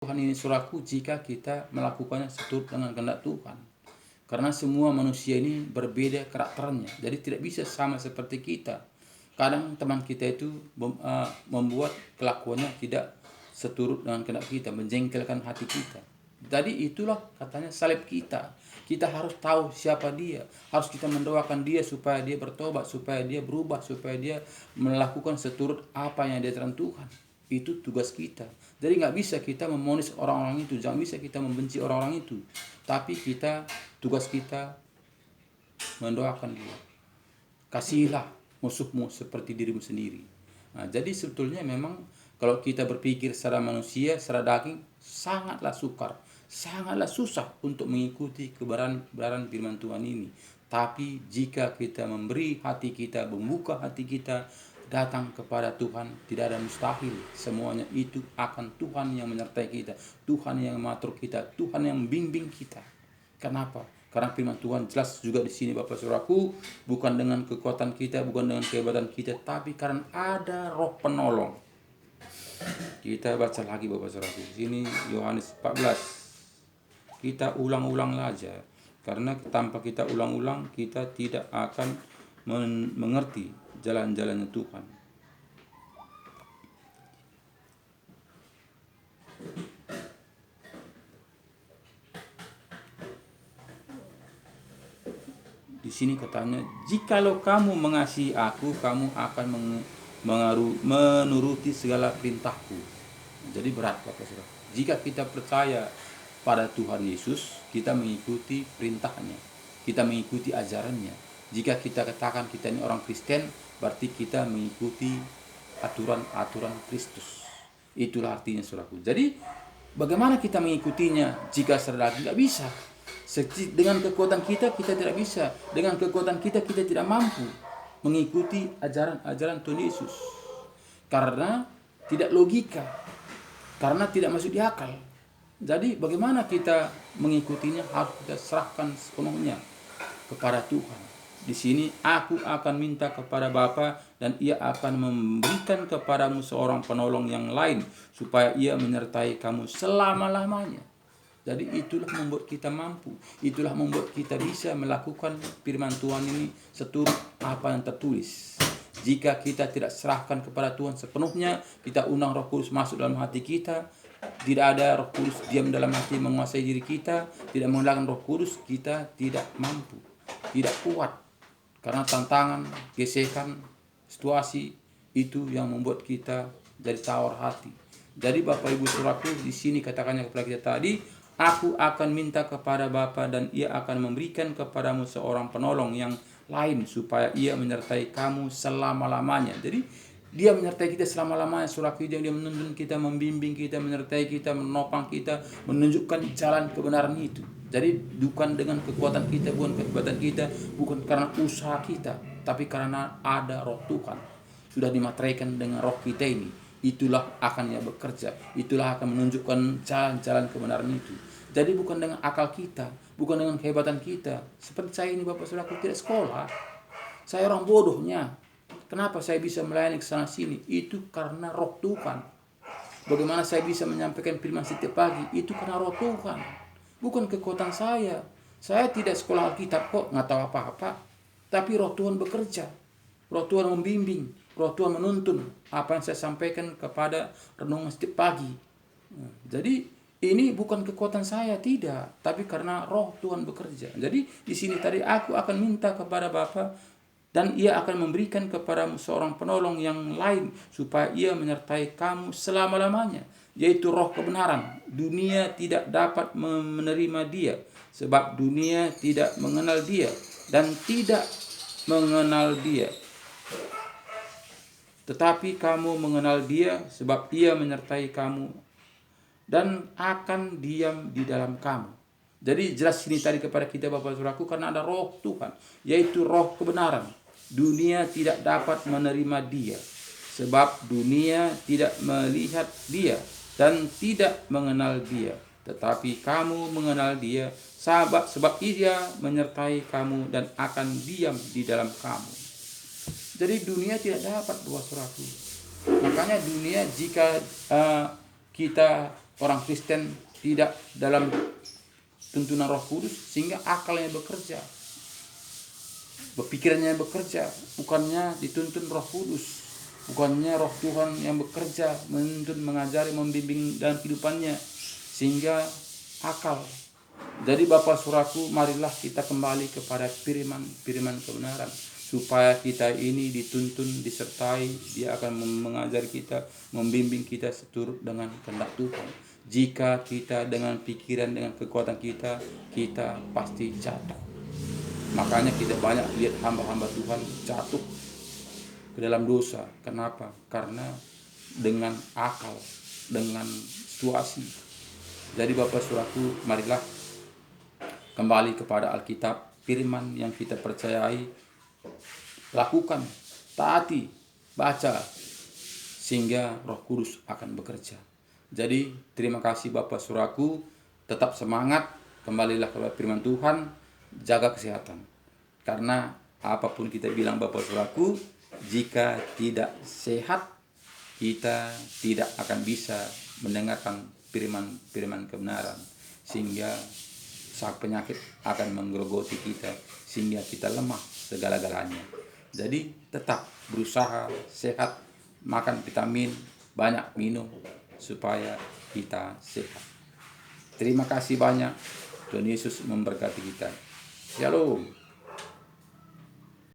Tuhan ini suraku jika kita melakukannya seturut dengan kehendak Tuhan. Karena semua manusia ini berbeda karakternya, jadi tidak bisa sama seperti kita. Kadang teman kita itu membuat kelakuannya tidak seturut dengan kehendak kita, menjengkelkan hati kita. Jadi itulah katanya salib kita. Kita harus tahu siapa dia. Harus kita mendoakan dia supaya dia bertobat, supaya dia berubah, supaya dia melakukan seturut apa yang diajarkan Tuhan. Itu tugas kita. Jadi nggak bisa kita memonis orang-orang itu, jangan bisa kita membenci orang-orang itu. Tapi tugas kita mendoakan dia. Kasihilah musuhmu seperti dirimu sendiri. Nah, jadi sebetulnya memang kalau kita berpikir secara manusia, secara daging, sangatlah sukar, sangatlah susah untuk mengikuti kebenaran firman Tuhan ini. Tapi jika kita memberi hati kita, membuka hati kita, datang kepada Tuhan, tidak ada mustahil. Semuanya itu akan Tuhan yang menyertai kita, Tuhan yang mengatur kita, Tuhan yang membimbing kita. Kenapa? Karena firman Tuhan jelas juga di sini Bapak Saudaraku, bukan dengan kekuatan kita, bukan dengan kehebatan kita, tapi karena ada Roh penolong. Kita baca lagi Bapak Saudaraku. Di sini Yohanes 14. Kita ulang-ulang saja. Karena tanpa kita ulang-ulang, kita tidak akan mengerti jalan-jalannya Tuhan. Di sini katanya, jikalau kamu mengasihi aku, kamu akan menuruti segala perintahku. Jadi berat Bapak Saudara. Jika kita percaya pada Tuhan Yesus, kita mengikuti perintahnya, kita mengikuti ajarannya. Jika kita katakan kita ini orang Kristen, berarti kita mengikuti aturan-aturan Kristus. Itulah artinya saudaraku. Jadi bagaimana kita mengikutinya jika secara daging? Tidak bisa. Dengan kekuatan kita tidak bisa. Dengan kekuatan kita tidak mampu mengikuti ajaran Tuhan Yesus. Karena tidak logika. Karena tidak masuk di akal. Jadi bagaimana kita mengikutinya? Harus kita serahkan sepenuhnya kepada Tuhan. Di sini aku akan minta kepada Bapa dan ia akan memberikan kepadamu seorang penolong yang lain supaya ia menyertai kamu selama-lamanya. Jadi itulah membuat kita mampu. Itulah membuat kita bisa melakukan firman Tuhan ini seturut apa yang tertulis. Jika kita tidak serahkan kepada Tuhan sepenuhnya, kita undang Roh Kudus masuk dalam hati kita, tidak ada Roh Kudus diam dalam hati menguasai diri kita, tidak menggunakan Roh Kudus, kita tidak mampu, tidak kuat. Karena tantangan, gesekan, situasi itu yang membuat kita jadi tawar hati. Jadi Bapak Ibu Saudaraku, di sini katakannya kepada kita tadi, aku akan minta kepada Bapa dan ia akan memberikan kepadamu seorang penolong yang lain supaya ia menyertai kamu selama-lamanya. Jadi dia menyertai kita selama-lamanya, Saudaraku, dia menuntun kita, membimbing kita, menyertai kita, menopang kita, menunjukkan jalan kebenaran itu. Jadi bukan dengan kekuatan kita, bukan kehebatan kita, bukan karena usaha kita, tapi karena ada Roh Tuhan. Sudah dimateraikan dengan roh kita ini. Itulah akan ia bekerja. Itulah akan menunjukkan jalan-jalan kebenaran itu. Jadi bukan dengan akal kita, bukan dengan kehebatan kita. Seperti saya ini Bapak Saudara, tidak sekolah. Saya orang bodohnya. Kenapa saya bisa melayani ke sana sini? Itu karena Roh Tuhan. Bagaimana saya bisa menyampaikan firman setiap pagi? Itu karena Roh Tuhan. Bukan kekuatan saya. Saya tidak sekolah Alkitab kok, nggak tahu apa-apa. Tapi Roh Tuhan bekerja. Roh Tuhan membimbing. Roh Tuhan menuntun apa yang saya sampaikan kepada renungan setiap pagi. Jadi ini bukan kekuatan saya, tidak. Tapi karena Roh Tuhan bekerja. Jadi di sini tadi aku akan minta kepada Bapa dan ia akan memberikan kepadamu seorang penolong yang lain supaya ia menyertai kamu selama-lamanya, yaitu Roh kebenaran. Dunia tidak dapat menerima dia sebab dunia tidak mengenal dia dan tidak mengenal dia. Tetapi kamu mengenal dia sebab ia menyertai kamu dan akan diam di dalam kamu. Jadi jelas ini tadi kepada kita Bapak Saudaraku, karena ada Roh Tuhan, yaitu Roh kebenaran. Dunia tidak dapat menerima dia sebab dunia tidak melihat dia dan tidak mengenal dia. Tetapi kamu mengenal dia sebab ia menyertai kamu dan akan diam di dalam kamu. Jadi dunia tidak dapat Bapak Saudaraku. Makanya dunia jika kita orang Kristen tidak dalam tuntunan Roh Kudus, sehingga akalnya bekerja, berpikirannya bekerja, bukannya dituntun Roh Kudus, bukannya Roh Tuhan yang bekerja, menuntun, mengajari, membimbing dalam kehidupannya, sehingga akal. Jadi Bapak Saudaraku, marilah kita kembali kepada firman kebenaran, supaya kita ini dituntun, disertai. Dia akan mengajari kita, membimbing kita seturut dengan kehendak Tuhan. Jika kita dengan pikiran, dengan kekuatan kita pasti jatuh. Makanya kita banyak lihat hamba-hamba Tuhan jatuh ke dalam dosa. Kenapa? Karena dengan akal, dengan situasi. Jadi Bapak Saudaraku, marilah kembali kepada Alkitab, firman yang kita percayai, lakukan, taati, baca, sehingga Roh Kudus akan bekerja. Jadi terima kasih Bapak Saudaraku, tetap semangat, kembalilah kepada firman Tuhan, jaga kesehatan. Karena apapun kita bilang Bapak Saudaraku, jika tidak sehat, kita tidak akan bisa mendengarkan firman kebenaran, sehingga saat penyakit akan menggerogoti kita, sehingga kita lemah segala-galanya. Jadi tetap berusaha sehat, makan vitamin, banyak minum, supaya kita sehat. Terima kasih banyak. Tuhan Yesus memberkati kita. Shalom.